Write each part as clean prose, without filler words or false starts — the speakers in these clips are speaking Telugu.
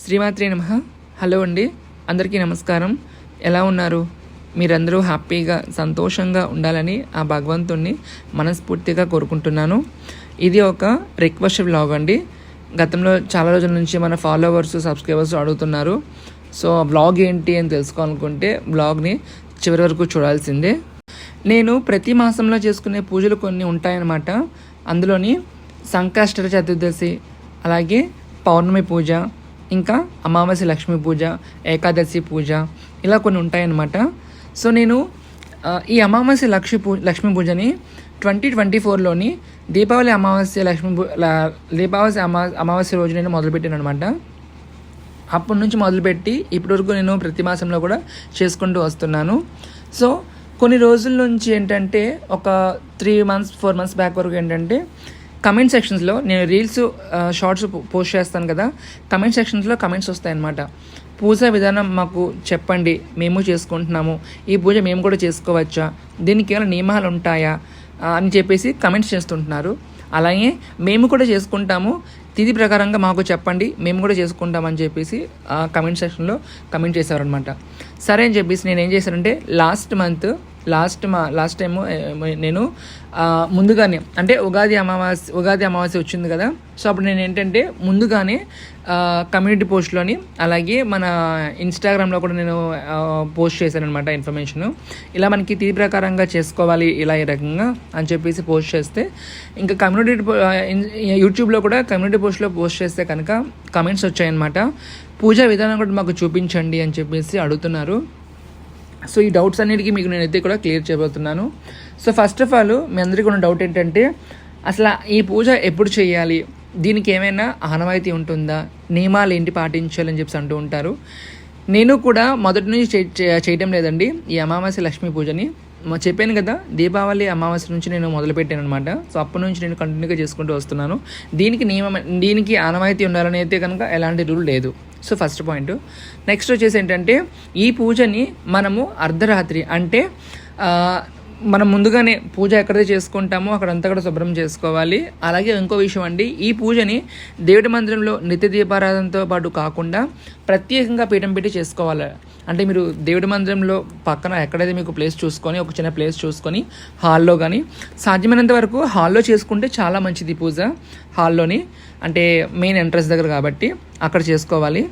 శ్రీమాత్రే నమః. హలో అండి, అందరికీ నమస్కారం. ఎలా ఉన్నారు? మీరందరూ హ్యాపీగా సంతోషంగా ఉండాలని ఆ భగవంతుణ్ణి మనస్ఫూర్తిగా కోరుకుంటున్నాను. ఇది ఒక రిక్వెస్ట్ వ్లాగ్ అండి. గతంలో చాలా రోజుల నుంచి మన ఫాలోవర్స్ సబ్స్క్రైబర్స్ అడుగుతున్నారు. సో వ్లాగ్ ఏంటి అని తెలుసుకోవాలనుకుంటే వ్లాగ్ని చివరి వరకు చూడాల్సిందే. నేను ప్రతి మాసంలో చేసుకునే పూజలు కొన్ని ఉంటాయన్నమాట. అందులోని సంకష్ట చతుర్దశి, అలాగే పౌర్ణమి పూజ, ఇంకా అమావాస్య లక్ష్మీ పూజ, ఏకాదశి పూజ, ఇలా కొన్ని ఉంటాయన్నమాట. సో నేను ఈ అమావాస్య లక్ష్మీ పూజని 2024లోని దీపావళి అమావాస్య అమావాస్య రోజు నేను మొదలుపెట్టాను అనమాట. అప్పటి నుంచి మొదలుపెట్టి ఇప్పటి వరకు నేను ప్రతి మాసంలో కూడా చేసుకుంటూ వస్తున్నాను. సో కొన్ని రోజుల నుంచి ఏంటంటే ఒక 4 months బ్యాక్ వరకు ఏంటంటే కమెంట్ సెక్షన్స్లో నేను రీల్స్ షార్ట్స్ పోస్ట్ చేస్తాను కదా, కమెంట్ సెక్షన్స్లో కమెంట్స్ వస్తాయన్నమాట. పూజా విధానం మాకు చెప్పండి, మేము చేసుకుంటున్నాము, ఈ పూజ మేము కూడా చేసుకోవచ్చా, దీనికి ఏమైనా నియమాలు ఉంటాయా అని చెప్పేసి కమెంట్స్ చేస్తుంటున్నారు. అలాగే మేము కూడా చేసుకుంటాము, తిథి ప్రకారంగా మాకు చెప్పండి, మేము కూడా చేసుకుంటామని చెప్పేసి కమెంట్ సెక్షన్లో కమెంట్ చేశారనమాట. సరే అని చెప్పేసి నేను ఏం చేశానంటే లాస్ట్ టైము నేను ముందుగానే అంటే ఉగాది అమావాస్య వచ్చింది కదా. సో అప్పుడు నేను ఏంటంటే ముందుగానే కమ్యూనిటీ పోస్ట్లోని అలాగే మన ఇన్స్టాగ్రామ్లో కూడా నేను పోస్ట్ చేశాను అనమాట ఇన్ఫర్మేషను. ఇలా మనకి తిథి ప్రకారంగా చేసుకోవాలి ఇలా ఈ రకంగా అని చెప్పేసి పోస్ట్ చేస్తే ఇంకా యూట్యూబ్లో కూడా కమ్యూనిటీ పోస్ట్లో పోస్ట్ చేస్తే కనుక కమెంట్స్ వచ్చాయన్నమాట. పూజా విధానం కూడా మాకు చూపించండి అని చెప్పేసి అడుగుతున్నారు. సో ఈ డౌట్స్ అన్నిటికీ మీకు నేనైతే కూడా క్లియర్ చేయబోతున్నాను. సో ఫస్ట్ ఆఫ్ ఆల్ మీ అందరికీ ఉన్న డౌట్ ఏంటంటే అసలు ఈ పూజ ఎప్పుడు చేయాలి, దీనికి ఏమైనా ఆనవాయితీ ఉంటుందా, నియమాలు ఏంటి పాటించాలని చెప్పి అంటూ ఉంటారు. నేను కూడా మొదటి నుంచి చేయటం లేదండి ఈ అమావాస్య లక్ష్మీ పూజని. చెప్పాను కదా, దీపావళి అమావాస్య నుంచి నేను మొదలుపెట్టాను అనమాట. సో అప్పటి నుంచి నేను కంటిన్యూగా చేసుకుంటూ వస్తున్నాను. దీనికి ఆనవాయితీ ఉండాలని అయితే కనుక ఎలాంటి రూల్ లేదు. So first point. నెక్స్ట్ వచ్చేసి ఏంటంటే ఈ పూజని మనము అర్ధరాత్రి అంటే మనం ముందుగానే పూజ ఎక్కడైతే చేసుకుంటామో అక్కడంతా కూడా శుభ్రం చేసుకోవాలి. అలాగే ఇంకో విషయం అండి, ఈ పూజని దేవుడి మందిరంలో నిత్య దీపారాధనతో పాటు కాకుండా ప్రత్యేకంగా పీఠం పెట్టి చేసుకోవాలి. అంటే మీరు దేవుడి మందిరంలో పక్కన ఎక్కడైతే మీకు ప్లేస్ చూసుకొని ఒక చిన్న ప్లేస్ చూసుకొని హాల్లో కానీ సాధ్యమైనంత వరకు హాల్లో చేసుకుంటే చాలా మంచిది పూజ. హాల్లోని అంటే మెయిన్ ఎంట్రన్స్ దగ్గర కాబట్టి అక్కడ చేసుకోవాలి.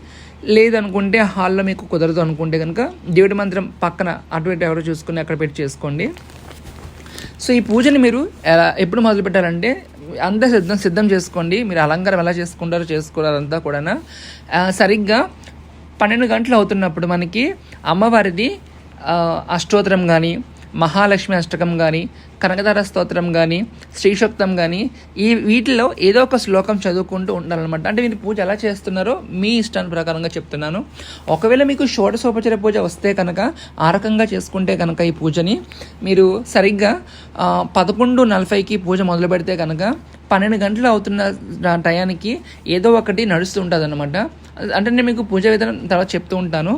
లేదనుకుంటే హాల్లో మీకు కుదరదు అనుకుంటే కనుక దేవుడి మందిరం పక్కన అటు ఎవరో చూసుకుని అక్కడ పెట్టి చేసుకోండి. సో ఈ పూజని మీరు ఎప్పుడు మొదలు పెట్టాలంటే అంతా సిద్ధం చేసుకోండి. మీరు అలంకారం ఎలా చేసుకుంటారో చేసుకోవాలంతా కూడా సరిగ్గా 12 గంటలు అవుతున్నప్పుడు మనకి అమ్మవారిది అష్టోత్తరం కానీ, మహాలక్ష్మి అష్టకం కానీ, కనకదార స్తోత్రం కానీ, శ్రీశక్తం కానీ వీటిలో ఏదో ఒక శ్లోకం చదువుకుంటూ ఉండాలన్నమాట. అంటే మీరు పూజ ఎలా చేస్తున్నారో మీ ఇష్టాన్ని ప్రకారంగా చెప్తున్నాను. ఒకవేళ మీకు షోడశోపచార పూజ వస్తే కనుక ఆ రకంగా చేసుకుంటే కనుక ఈ పూజని మీరు సరిగ్గా 11:40కి పూజ మొదలు పెడితే కనుక 12 గంటలు అవుతున్న టయానికి ఏదో ఒకటి నడుస్తూ ఉంటుంది అనమాట. అంటే నేను మీకు పూజ విధానం తర్వాత చెప్తూ ఉంటాను,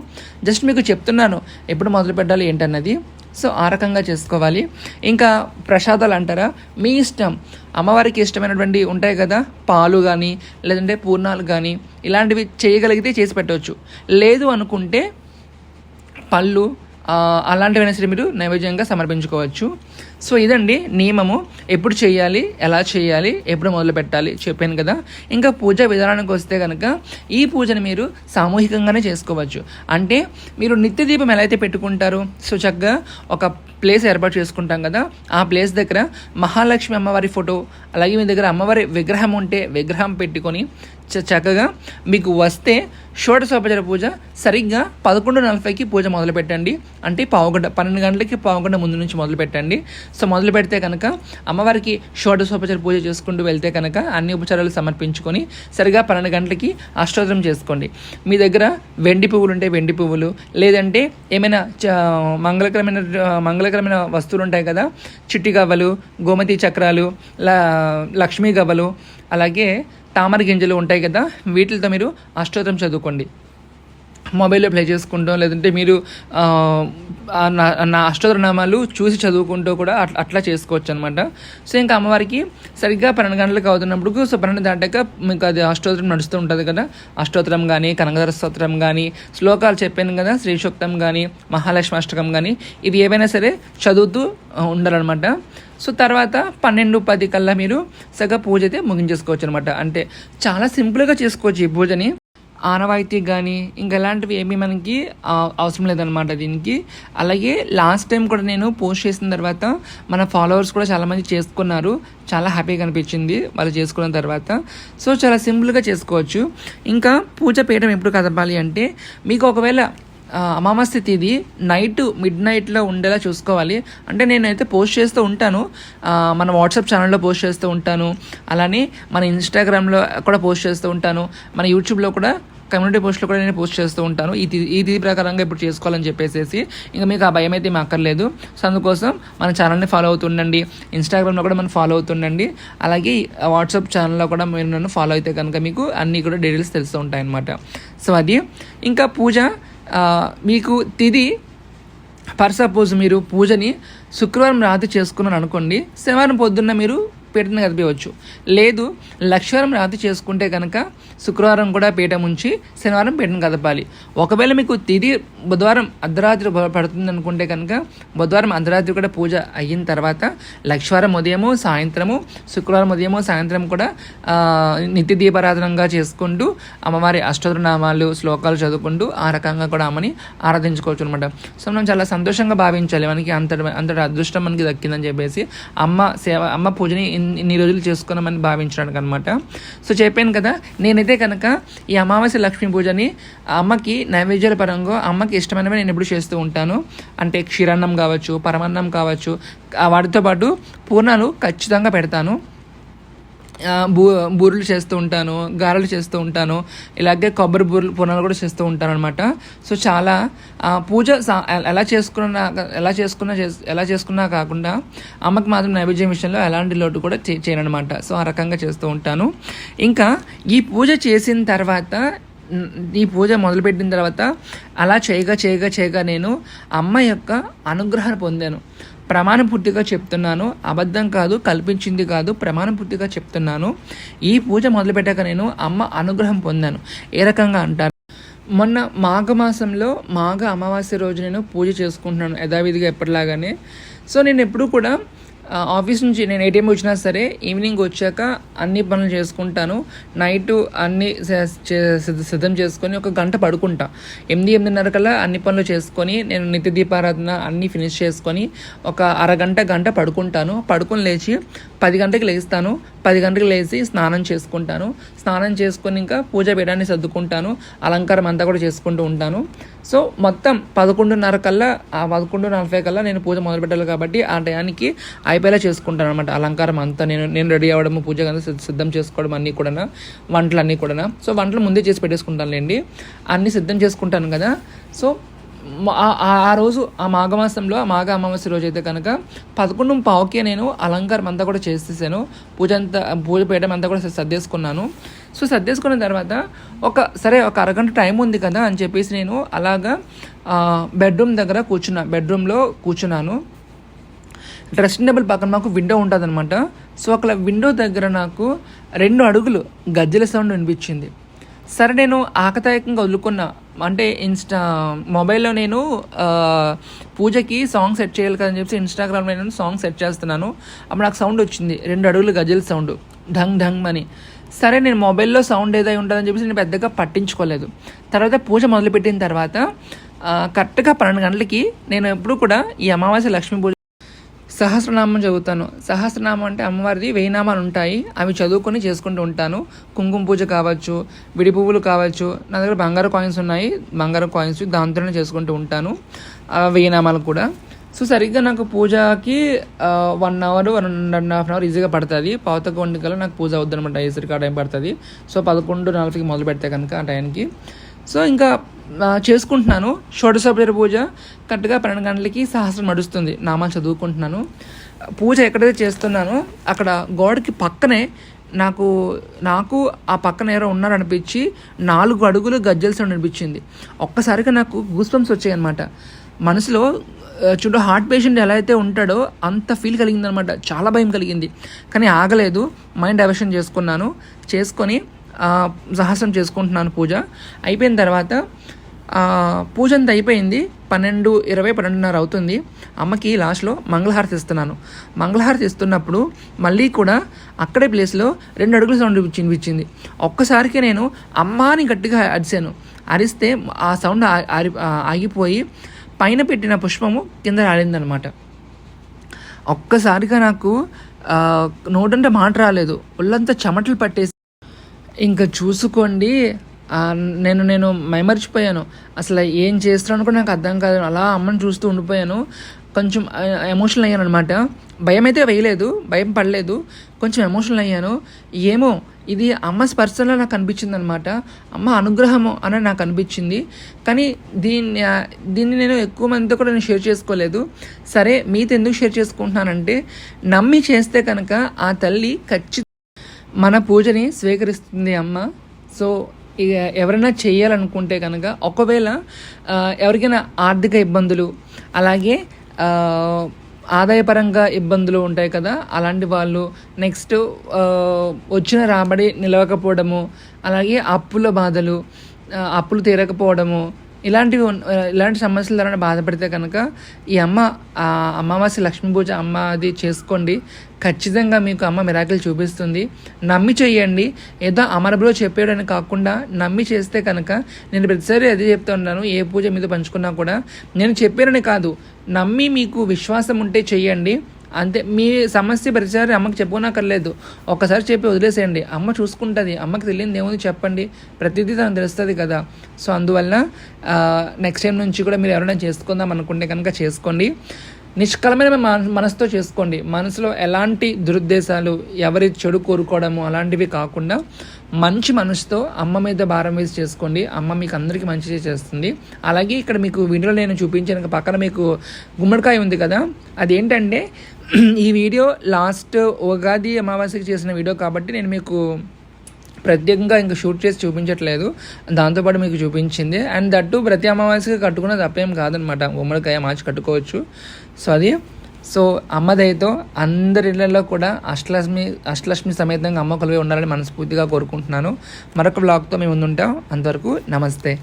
జస్ట్ మీకు చెప్తున్నాను ఎప్పుడు మొదలు పెట్టాలి ఏంటన్నది. సో ఆ రకంగా చేసుకోవాలి. ఇంకా ప్రసాదాలు అంటారా, మీ ఇష్టం. అమ్మవారికి ఇష్టమైనటువంటి ఉంటాయి కదా, పాలు కానీ లేదంటే పూర్ణాలు కానీ ఇలాంటివి చేయగలిగితే చేసి పెట్టవచ్చు. లేదు అనుకుంటే పళ్ళు అలాంటివైనా సరే మీరు నైవేద్యంగా సమర్పించుకోవచ్చు. సో ఇదండి నియమము. ఎప్పుడు చేయాలి, ఎలా చేయాలి, ఎప్పుడు మొదలు పెట్టాలి చెప్పాను కదా. ఇంకా పూజా విధానానికి వస్తే కనుక ఈ పూజను మీరు సామూహికంగానే చేసుకోవచ్చు. అంటే మీరు నిత్య దీపం ఎలా అయితే పెట్టుకుంటారో సో చక్కగా ఒక ప్లేస్ ఏర్పాటు చేసుకుంటాం కదా, ఆ ప్లేస్ దగ్గర మహాలక్ష్మి అమ్మవారి ఫోటో, అలాగే మీ దగ్గర అమ్మవారి విగ్రహం ఉంటే విగ్రహం పెట్టుకొని చక్కగా మీకు వస్తే షోడశోపచార పూజ సరిగ్గా 11:40కి పూజ మొదలు పెట్టండి. అంటే 12 గంటలకి పావుగంట ముందు నుంచి మొదలు పెట్టండి. సో మొదలు పెడితే కనుక అమ్మవారికి షోడశోపచార పూజ చేసుకుంటూ వెళ్తే కనుక అన్ని ఉపచారాలు సమర్పించుకొని సరిగా 12 గంటలకి అష్టోత్తరం చేసుకోండి. మీ దగ్గర వెండి పువ్వులు ఉంటే వెండి పువ్వులు, లేదంటే ఏమైనా మంగళకరమైన వస్తువులు ఉంటాయి కదా, చిట్టి గవ్వలు, గోమతి చక్రాలు, లక్ష్మీ గవ్వలు, అలాగే తామర గింజలు ఉంటాయి కదా, వీటితో మీరు అష్టోత్తరం చదువుకోండి. మొబైల్లో ప్లే చేసుకుంటూ లేదంటే మీరు నా అష్టోత్తరనామాలు చూసి చదువుకుంటూ కూడా అట్లా చేసుకోవచ్చు అనమాట. సో ఇంకా అమ్మవారికి సరిగ్గా 12 గంటలకు అవుతున్నప్పుడు సో 12 దాటాక మీకు అది అష్టోత్తరం నడుస్తూ ఉంటుంది కదా, అష్టోత్తరం కానీ కనకధర స్తోత్రం కానీ శ్లోకాలు చెప్పాను కదా, శ్రీ సూక్తం కానీ మహాలక్ష్మి అష్టకం కానీ ఇవి ఏవైనా సరే చదువుతూ ఉండాలన్నమాట. సో తర్వాత 12:10 కల్లా మీరు సగ పూజ అయితే ముగించేసుకోవచ్చు అనమాట. అంటే చాలా సింపుల్గా చేసుకోవచ్చు ఈ పూజని. ఆనవాయితీ కానీ ఇంకా ఎలాంటివి ఏమీ మనకి అవసరం లేదనమాట దీనికి. అలాగే లాస్ట్ టైం కూడా నేను పోస్ట్ చేసిన తర్వాత మన ఫాలోవర్స్ కూడా చాలామంది చేసుకున్నారు, చాలా హ్యాపీగా అనిపించింది వాళ్ళు చేసుకున్న తర్వాత. సో చాలా సింపుల్గా చేసుకోవచ్చు. ఇంకా పూజ పీఠం ఎప్పుడు కదపాలి అంటే మీకు ఒకవేళ అమావాస్య తిథి మిడ్ నైట్లో ఉండేలా చూసుకోవాలి. అంటే నేనైతే పోస్ట్ చేస్తూ ఉంటాను, మన వాట్సాప్ ఛానల్లో పోస్ట్ చేస్తూ ఉంటాను, అలానే మన ఇన్స్టాగ్రామ్లో కూడా పోస్ట్ చేస్తూ ఉంటాను, మన యూట్యూబ్లో కూడా కమ్యూనిటీ పోస్ట్లో కూడా నేను పోస్ట్ చేస్తూ ఉంటాను. ఈ తిథి ప్రకారంగా ఇప్పుడు చేసుకోవాలని చెప్పేసి ఇంకా మీకు ఆ భయం అయితే ఏమి అక్కర్లేదు. సో అందుకోసం మన ఛానల్ని ఫాలో అవుతుండండి, ఇన్స్టాగ్రామ్లో కూడా మనం ఫాలో అవుతుండండి, అలాగే వాట్సాప్ ఛానల్లో కూడా మీరు నన్ను ఫాలో అయితే కనుక మీకు అన్నీ కూడా డీటెయిల్స్ తెలుస్తూ ఉంటాయన్నమాట. సో అది ఇంకా పూజ మీకు తిథి సపోజ్ మీరు పూజని శుక్రవారం రాత్రి చేసుకున్నాను అనుకోండి, శనివారం పొద్దున్న మీరు పీఠను కదిపేయవచ్చు. లేదు లక్షవారం రాత్రి చేసుకుంటే కనుక శుక్రవారం కూడా పీఠం ఉంచి శనివారం పీఠను కదపాలి. ఒకవేళ మీకు తిథి బుధవారం అర్ధరాత్రి పడుతుంది అనుకుంటే కనుక బుధవారం అర్ధరాత్రి కూడా పూజ అయిన తర్వాత లక్షవారం ఉదయము సాయంత్రము శుక్రవారం ఉదయము సాయంత్రం కూడా నిత్య దీపారాధనంగా చేసుకుంటూ అమ్మవారి అష్టోత్తరనామాలు శ్లోకాలు చదువుకుంటూ ఆ రకంగా కూడా అమ్మని ఆరాధించుకోవచ్చు అనమాట. సో మనం చాలా సంతోషంగా భావించాలి, మనకి అంతటి అదృష్టం మనకి దక్కిందని చెప్పేసి అమ్మ పూజని ఇన్ని రోజులు చేసుకున్నామని భావించడానికి అనమాట. సో చెప్పాను కదా, నేనైతే కనుక ఈ అమావాస్య లక్ష్మీ పూజని అమ్మకి నైవేద్యాల పరంగా అమ్మకి ఇష్టమైనవి నేను ఎప్పుడు చేస్తూ ఉంటాను. అంటే క్షీరాన్నం కావచ్చు, పరమాన్నం కావచ్చు, వాటితో పాటు పూర్ణాలు ఖచ్చితంగా పెడతాను, బూరెలు చేస్తూ ఉంటాను, గారెలు చేస్తూ ఉంటాను, ఇలాగే కొబ్బరి పూర్ణాలు కూడా చేస్తూ ఉంటాను అనమాట. సో చాలా పూజ ఎలా చేసుకున్నా కాకుండా అమ్మకి మాత్రం నైవేద్యం విషయంలో ఎలాంటి లోటు కూడా చేయను అనమాట. సో ఆ రకంగా చేస్తూ ఉంటాను. ఇంకా ఈ పూజ చేసిన తర్వాత ఈ పూజ మొదలుపెట్టిన తర్వాత అలా చేయగా నేను అమ్మ యొక్క అనుగ్రహాన్ని పొందాను. ప్రమాణపూర్తిగా చెప్తున్నాను, అబద్ధం కాదు, కల్పించింది కాదు, ప్రమాణపూర్తిగా చెప్తున్నాను. ఈ పూజ మొదలుపెట్టాక నేను అమ్మ అనుగ్రహం పొందాను. ఏ రకంగా అంటారు, మొన్న మాఘమాసంలో మాఘ అమావాస్య రోజు నేను పూజ చేసుకుంటున్నాను యథావిధిగా ఎప్పటిలాగానే. సో నేను ఎప్పుడు కూడా ఆఫీస్ నుంచి నేను ఏటీఎం వచ్చినా సరే ఈవినింగ్ వచ్చాక అన్ని పనులు చేసుకుంటాను. నైట్ అన్నీ సిద్ధం చేసుకొని ఒక గంట పడుకుంటా. 8-8:30 కల్లా అన్ని పనులు చేసుకొని నేను నిత్య దీపారాధన అన్నీ ఫినిష్ చేసుకొని ఒక గంట పడుకుంటాను. పడుకొని లేచి 10 గంటలకు లేస్తాను. 10 గంటలకు లేచి స్నానం చేసుకుంటాను. స్నానం చేసుకొని ఇంకా పూజ పీఠాన్ని సర్దుకుంటాను, అలంకారం అంతా కూడా చేసుకుంటూ ఉంటాను. సో మొత్తం 11:30 కల్లా 11:40 కల్లా నేను పూజ మొదలు పెట్టాలి కాబట్టి ఆ టయానికి అయిపోయేలా చేసుకుంటాను అనమాట. అలంకారం అంతా నేను రెడీ అవ్వడము, పూజ సిద్ధం చేసుకోవడం అన్నీ కూడా, వంటలు అన్నీ కూడా. సో వంటలు ముందే చేసి పెట్టేసుకుంటానులేండి, అన్నీ సిద్ధం చేసుకుంటాను కదా. సో ఆ రోజు ఆ మాఘమాసంలో మాఘ అమావాస్య రోజు అయితే కనుక 11:15కే నేను అలంకారం అంతా కూడా చేసేసాను. పూజ పీఠం అంతా కూడా సర్దేసుకున్నాను. సో సర్దేసుకున్న తర్వాత ఒక అరగంట టైం ఉంది కదా అని చెప్పేసి నేను అలాగా బెడ్రూమ్లో కూర్చున్నాను. డ్రెస్సింగ్ టేబుల్ పక్కన మాకు విండో ఉంటుంది అనమాట. సో అక్కడ విండో దగ్గర నాకు 2 అడుగులు గజ్జెల సౌండ్ వినిపించింది. సరే నేను ఆకతాయికంగా వదులుకున్నా, అంటే మొబైల్లో నేను పూజకి సాంగ్ సెట్ చేయాలి కదని చెప్పి ఇన్స్టాగ్రామ్లో నేను సాంగ్ సెట్ చేస్తున్నాను. అప్పుడు నాకు సౌండ్ వచ్చింది, 2 అడుగులు గజ్జెల సౌండ్, ఢంగ్ ఢంగ్ అని. సరే నేను మొబైల్లో సౌండ్ ఏదై ఉంటుందని చెప్పేసి నేను పెద్దగా పట్టించుకోలేదు. తర్వాత పూజ మొదలుపెట్టిన తర్వాత కరెక్ట్గా 12 గంటలకి నేను ఎప్పుడు కూడా ఈ అమావాస్య లక్ష్మీ పూజ సహస్రనామం చదువుతాను. సహస్రనామం అంటే అమ్మవారిది 1000 నామాలు ఉంటాయి, అవి చదువుకొని చేసుకుంటూ ఉంటాను. కుంకుమ పూజ కావచ్చు, విడి పువ్వులు కావచ్చు, నా దగ్గర బంగారు కాయిన్స్ ఉన్నాయి, బంగారం కాయిన్స్ దాంతోనే చేసుకుంటూ ఉంటాను 1000 నామాలు కూడా. సో సరిగ్గా నాకు పూజకి 1 అవర్ 1.5 అవర్ ఈజీగా పడుతుంది. 11:15 కల్లా నాకు పూజ అవుద్ది అనమాట, ఈజీగా టైం పడుతుంది. సో 11:40కి మొదలు పెడితే కనుక ఆ టైంకి సో ఇంకా చేసుకుంటున్నాను. షోడశోపచార పూజ కరెక్ట్గా 12 గంటలకి సహస్రం నడుస్తుంది, నామాలు చదువుకుంటున్నాను. పూజ ఎక్కడైతే చేస్తున్నానో అక్కడ గోడకి పక్కనే నాకు నాకు ఆ పక్కన ఎవరో ఉన్నారనిపించి 4 అడుగులు గజ్జల సౌండ్ అనిపించింది. ఒక్కసారిగా నాకు గూస్ బంప్స్ వచ్చాయి అనమాట. మనసులో చూడు హార్ట్ పేషెంట్ ఎలా అయితే ఉంటాడో అంత ఫీల్ కలిగిందనమాట. చాలా భయం కలిగింది, కానీ ఆగలేదు. మైండ్ డైవర్షన్ చేసుకొని సహస్రం చేసుకుంటున్నాను. పూజ అయిపోయిన తర్వాత పూజ అంతా అయిపోయింది. 12:20, 12:30 అవుతుంది. అమ్మకి లాస్ట్లో మంగళహారతి ఇస్తున్నాను. మంగళహారతి ఇస్తున్నప్పుడు మళ్ళీ కూడా అక్కడే ప్లేస్లో 2 అడుగుల సౌండ్ వినిపించింది. ఒక్కసారికి నేను అమ్మాని గట్టిగా అరిశాను. అరిస్తే ఆ సౌండ్ ఆగిపోయి పైన పెట్టిన పుష్పము కింద రాలిందనమాట. ఒక్కసారిగా నాకు నోటంటే మాట రాలేదు, ఒళ్ళంతా చెమటలు పట్టేసి ఇంకా చూసుకోండి. నేను మైమర్చిపోయాను. అసలు ఏం చేస్తున్నాను కూడా నాకు అర్థం కాదు. అలా అమ్మని చూస్తూ ఉండిపోయాను. కొంచెం ఎమోషనల్ అయ్యాను అనమాట. భయం అయితే వేయలేదు, భయం పడలేదు, కొంచెం ఎమోషనల్ అయ్యాను. ఏమో ఇది అమ్మ స్పర్శలో నాకు అనిపించింది అనమాట. అమ్మ అనుగ్రహము అని నాకు అనిపించింది. కానీ దీన్ని నేను ఎక్కువ మందితో కూడా నేను షేర్ చేసుకోలేదు. సరే మీతో ఎందుకు షేర్ చేసుకుంటున్నానంటే, నమ్మి చేస్తే కనుక ఆ తల్లి ఖచ్చితంగా మన పూజని స్వీకరిస్తుంది అమ్మ. సో ఇక ఎవరైనా చేయాలనుకుంటే కనుక, ఒకవేళ ఎవరికైనా ఆర్థిక ఇబ్బందులు, అలాగే ఆదాయపరంగా ఇబ్బందులు ఉంటాయి కదా, అలాంటి వాళ్ళు, నెక్స్ట్ వచ్చిన రాబడి నిలవకపోవడము, అలాగే అప్పుల బాధలు, అప్పులు తీరకపోవడము, ఇలాంటి సమస్యల ద్వారా బాధపడితే కనుక ఈ అమావాస్య లక్ష్మీ పూజ అది చేసుకోండి. ఖచ్చితంగా మీకు అమ్మ మిరాకిల్ చూపిస్తుంది. నమ్మి చేయండి. ఏదో అమరబులో చెప్పేయడానికి కాకుండా నమ్మి చేస్తే కనుక, నేను ప్రతిసారి అదే చెప్తూ ఉన్నాను, ఏ పూజ మీద పంచుకున్నా కూడా నేను చెప్పానని కాదు, నమ్మి మీకు విశ్వాసం ఉంటే చెయ్యండి. అంతే. మీ సమస్య ప్రతిసారి అమ్మకి చెప్పుకోనక్కర్లేదు, ఒక్కసారి చెప్పి వదిలేసేయండి, అమ్మ చూసుకుంటుంది. అమ్మకి తెలియదు ఏముంది చెప్పండి, ప్రతిదీ తనకు తెలుస్తుంది కదా. సో అందువల్ల నెక్స్ట్ టైం నుంచి కూడా మీరు ఎవరైనా చేసుకుందాం అనుకుంటే కనుక చేసుకోండి. నిష్కలమైన మనసుతో చేసుకోండి. మనసులో ఎలాంటి దురుద్దేశాలు, ఎవరి చెడు కోరుకోవడము అలాంటివి కాకుండా మంచి మనసుతో అమ్మ మీద భారం వేసి చేసుకోండి. అమ్మ మీకు అందరికీ మంచి చేస్తుంది. అలాగే ఇక్కడ మీకు వీడియోలో నేను చూపించిన పక్కన మీకు గుమ్మడికాయ ఉంది కదా, అదేంటంటే ఈ వీడియో లాస్ట్ ఉగాది అమావాస్యకి చేసిన వీడియో కాబట్టి నేను మీకు ప్రత్యేకంగా ఇంకా షూట్ చేసి చూపించట్లేదు, దాంతోపాటు మీకు చూపించింది. అండ్ దట్టు ప్రతి అమావాస్యకి కట్టుకున్న తప్పేం కాదనమాట, గుమ్మడికాయ మార్చి కట్టుకోవచ్చు. సో అది అమ్మ దయతో అందరి ఇళ్లలో కూడా అష్టలక్ష్మి సమేతంగా అమ్మ కొలువై ఉండాలని మనస్ఫూర్తిగా కోరుకుంటున్నాను. మరొక వ్లాగ్తో మేము ముందుంటాం. అంతవరకు నమస్తే.